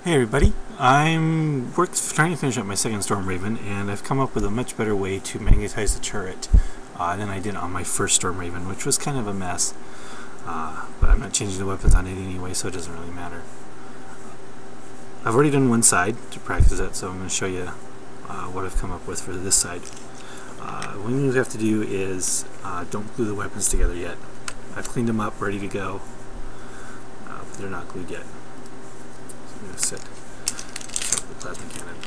Hey everybody, I'm trying to finish up my second Stormraven, and I've come up with a much better way to magnetize the turret than I did on my first Stormraven, which was kind of a mess. But I'm not changing the weapons on it anyway, so it doesn't really matter. I've already done one side to practice it, so I'm going to show you what I've come up with for this side. What you have to do is don't glue the weapons together yet. I've cleaned them up, ready to go, but they're not glued yet. I'm going to set the plasma cannon.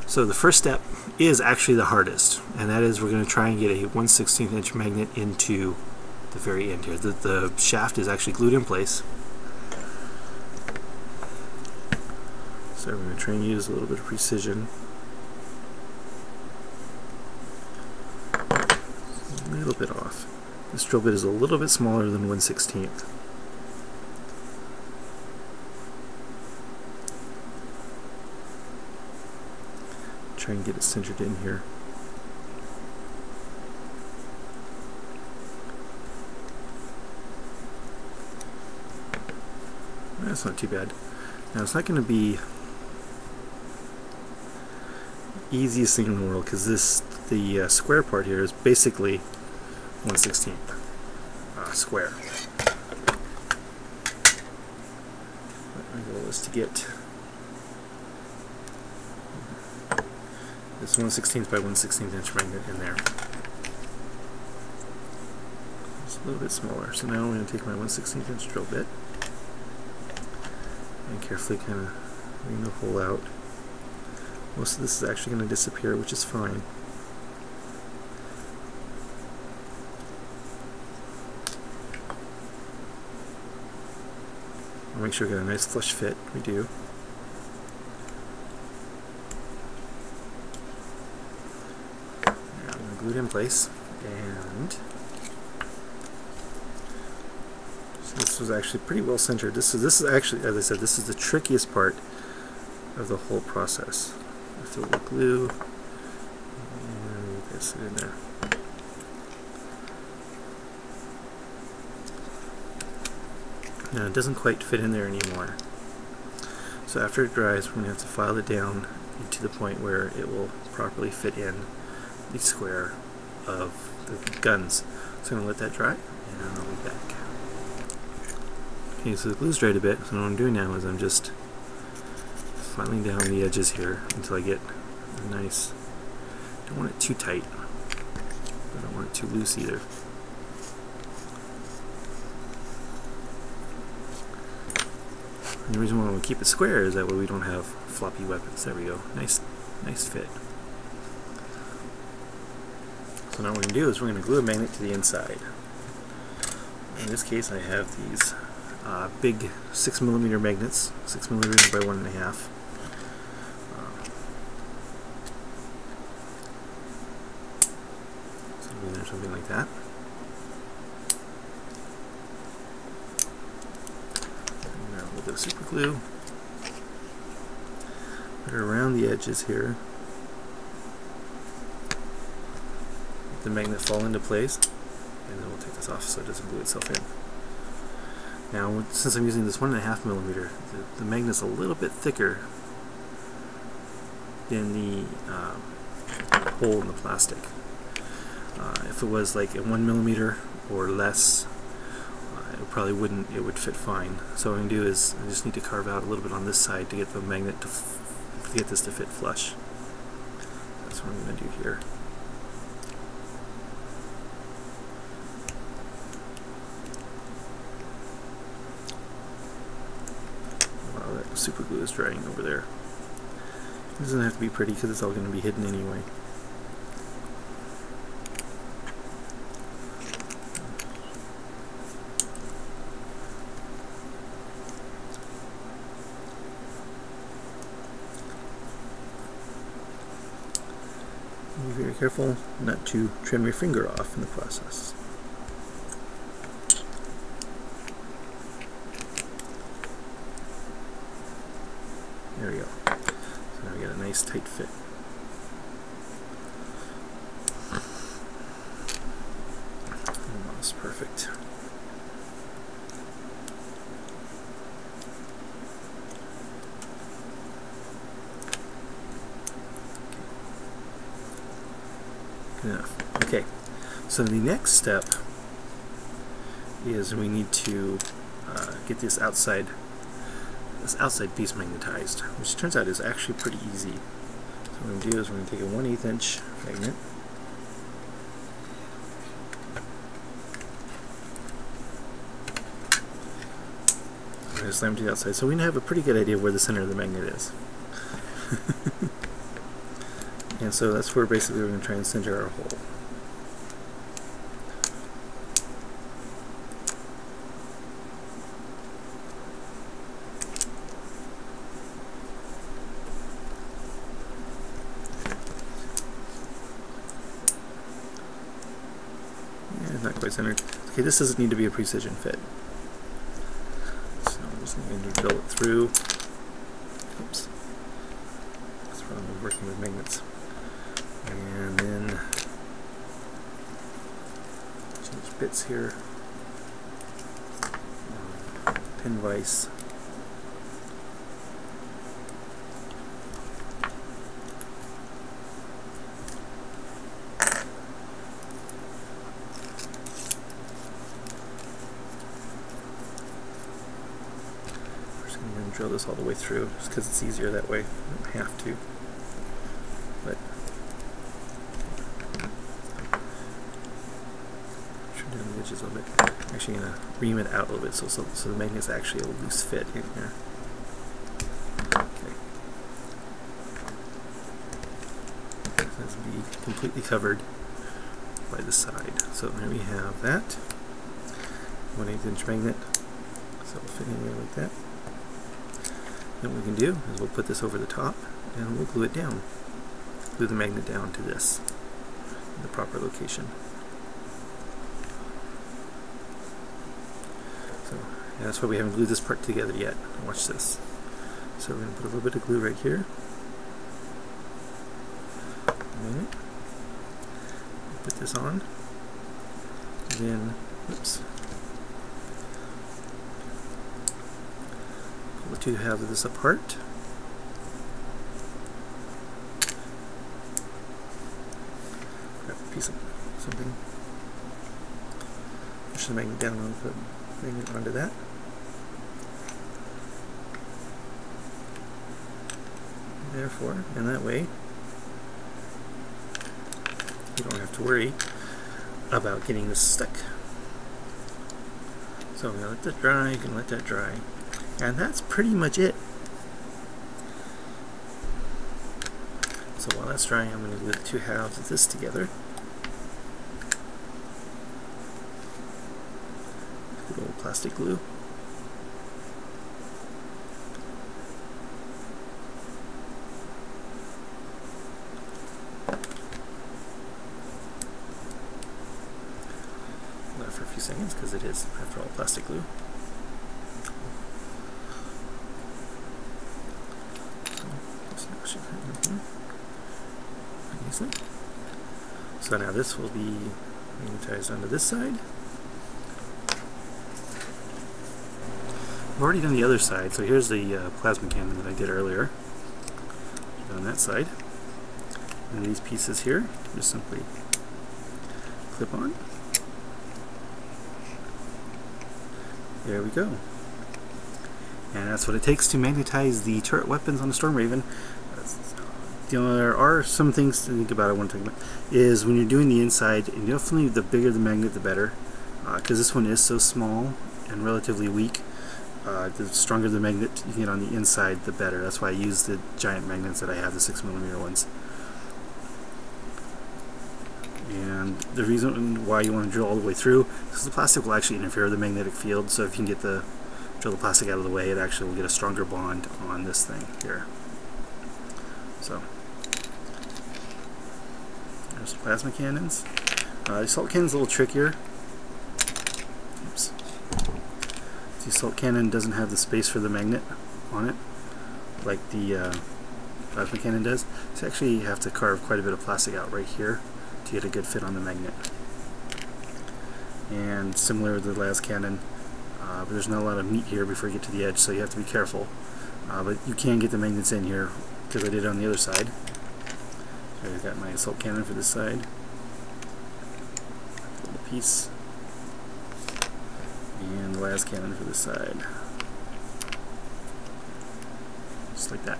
So the first step is actually the hardest, and that is we're going to try and get a 1/16 inch magnet into the very end here. The shaft is actually glued in place. So we're going to try and use a little bit of precision. A little bit off. This drill bit is a little bit smaller than 1/16. Try and get it centered in here. That's not too bad. Now it's not going to be the easiest thing in the world because the square part here is basically 1/16 square. My goal is to get this 1/16 by 1/16 inch magnet in there. It's a little bit smaller. So now I'm going to take my 1/16 inch drill bit and carefully kind of bring the hole out. Most of this is actually going to disappear, which is fine. I'll make sure we get a nice flush fit. We do. Now I'm going to glue it in place, and so this was actually pretty well centered. This is actually, as I said, this is the trickiest part of the whole process. I fill the glue and get it in there. Now it doesn't quite fit in there anymore. So after it dries, we're going to have to file it down to the point where it will properly fit in the square of the guns. So I'm going to let that dry, and I'll be back. Okay, so the glue's dried a bit, so what I'm doing now is I'm just filing down the edges here until I get a nice, don't want it too tight, but I don't want it too loose either. And the reason why we keep it square is that way we don't have floppy weapons. There we go. Nice fit. So now what we're going to do is we're going to glue a magnet to the inside. In this case I have these big 6mm magnets, 6mm by 1.5. Something like that. Now a little bit of super glue. Put it around the edges here. Let the magnet fall into place, and then we'll take this off so it doesn't glue itself in. Now, since I'm using this 1.5mm, the magnet's a little bit thicker than the hole in the plastic. If it was like a 1mm or less, it probably wouldn't. It would fit fine. So what I'm going to do is I just need to carve out a little bit on this side to get the magnet to get this to fit flush. That's what I'm going to do here. Wow, that super glue is drying over there. It doesn't have to be pretty because it's all going to be hidden anyway. Be very careful not to trim your finger off in the process. There we go. So now we get a nice tight fit. Almost perfect. So the next step is we need to get this outside piece magnetized, which turns out is actually pretty easy. So what we're going to do is we're going to take a 1/8 inch magnet, we're going to slam it to the outside, so we have a pretty good idea of where the center of the magnet is. And so that's where basically we're going to try and center our hole. Not quite centered. Okay, this doesn't need to be a precision fit. So I'm just going to drill it through. Oops. That's wrong with working with magnets. And then change bits here. Pin vise. Drill this all the way through just because it's easier that way. I don't have to, but trim down the edges a little bit. I'm actually going to ream it out a little bit so the magnet's actually a loose fit in here. Okay. So it has to be completely covered by the side. So there we have that 1/8 inch magnet. So it'll fit in there like that. Then what we can do is we'll put this over the top and we'll glue it down. Glue the magnet down to this in the proper location. So yeah, that's why we haven't glued this part together yet. Watch this. So we're going to put a little bit of glue right here. Put this on. And then, oops. The two halves of this apart. Grab a piece of something. Push the magnet down and put the magnet onto that. Therefore, in that way, you don't have to worry about getting this stuck. So I'm going to let that dry, you can let that dry. And that's pretty much it. So while that's drying, I'm going to glue the two halves of this together. Good old plastic glue. That for a few seconds because it is, after all, plastic glue. So now this will be magnetized onto this side. I've already done the other side, so here's the plasma cannon that I did earlier. On that side. And these pieces here just simply clip on. There we go. And that's what it takes to magnetize the turret weapons on the Stormraven. You know, there are some things to think about. I want to talk about is when you're doing the inside, and definitely the bigger the magnet the better, because this one is so small and relatively weak. The stronger the magnet you can get on the inside, the better. That's why I use the giant magnets that I have, the 6mm ones. And the reason why you want to drill all the way through is because the plastic will actually interfere with the magnetic field. So if you can get drill the plastic out of the way, it actually will get a stronger bond on this thing here. So there's the plasma cannons. The assault cannon's a little trickier. Oops. The assault cannon doesn't have the space for the magnet on it like the plasma cannon does. So you actually have to carve quite a bit of plastic out right here to get a good fit on the magnet. And similar to the las cannon, but there's not a lot of meat here before you get to the edge, so you have to be careful. But you can get the magnets in here because I did it on the other side. So I've got my assault cannon for this side. piece, and the last cannon for this side, just like that.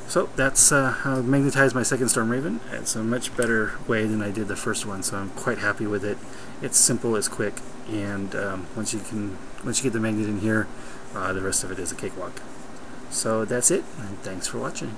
So that's how I magnetized my second Stormraven. It's a much better way than I did the first one, so I'm quite happy with it. It's simple, it's quick, and once you get the magnet in here, the rest of it is a cakewalk. So that's it, and thanks for watching.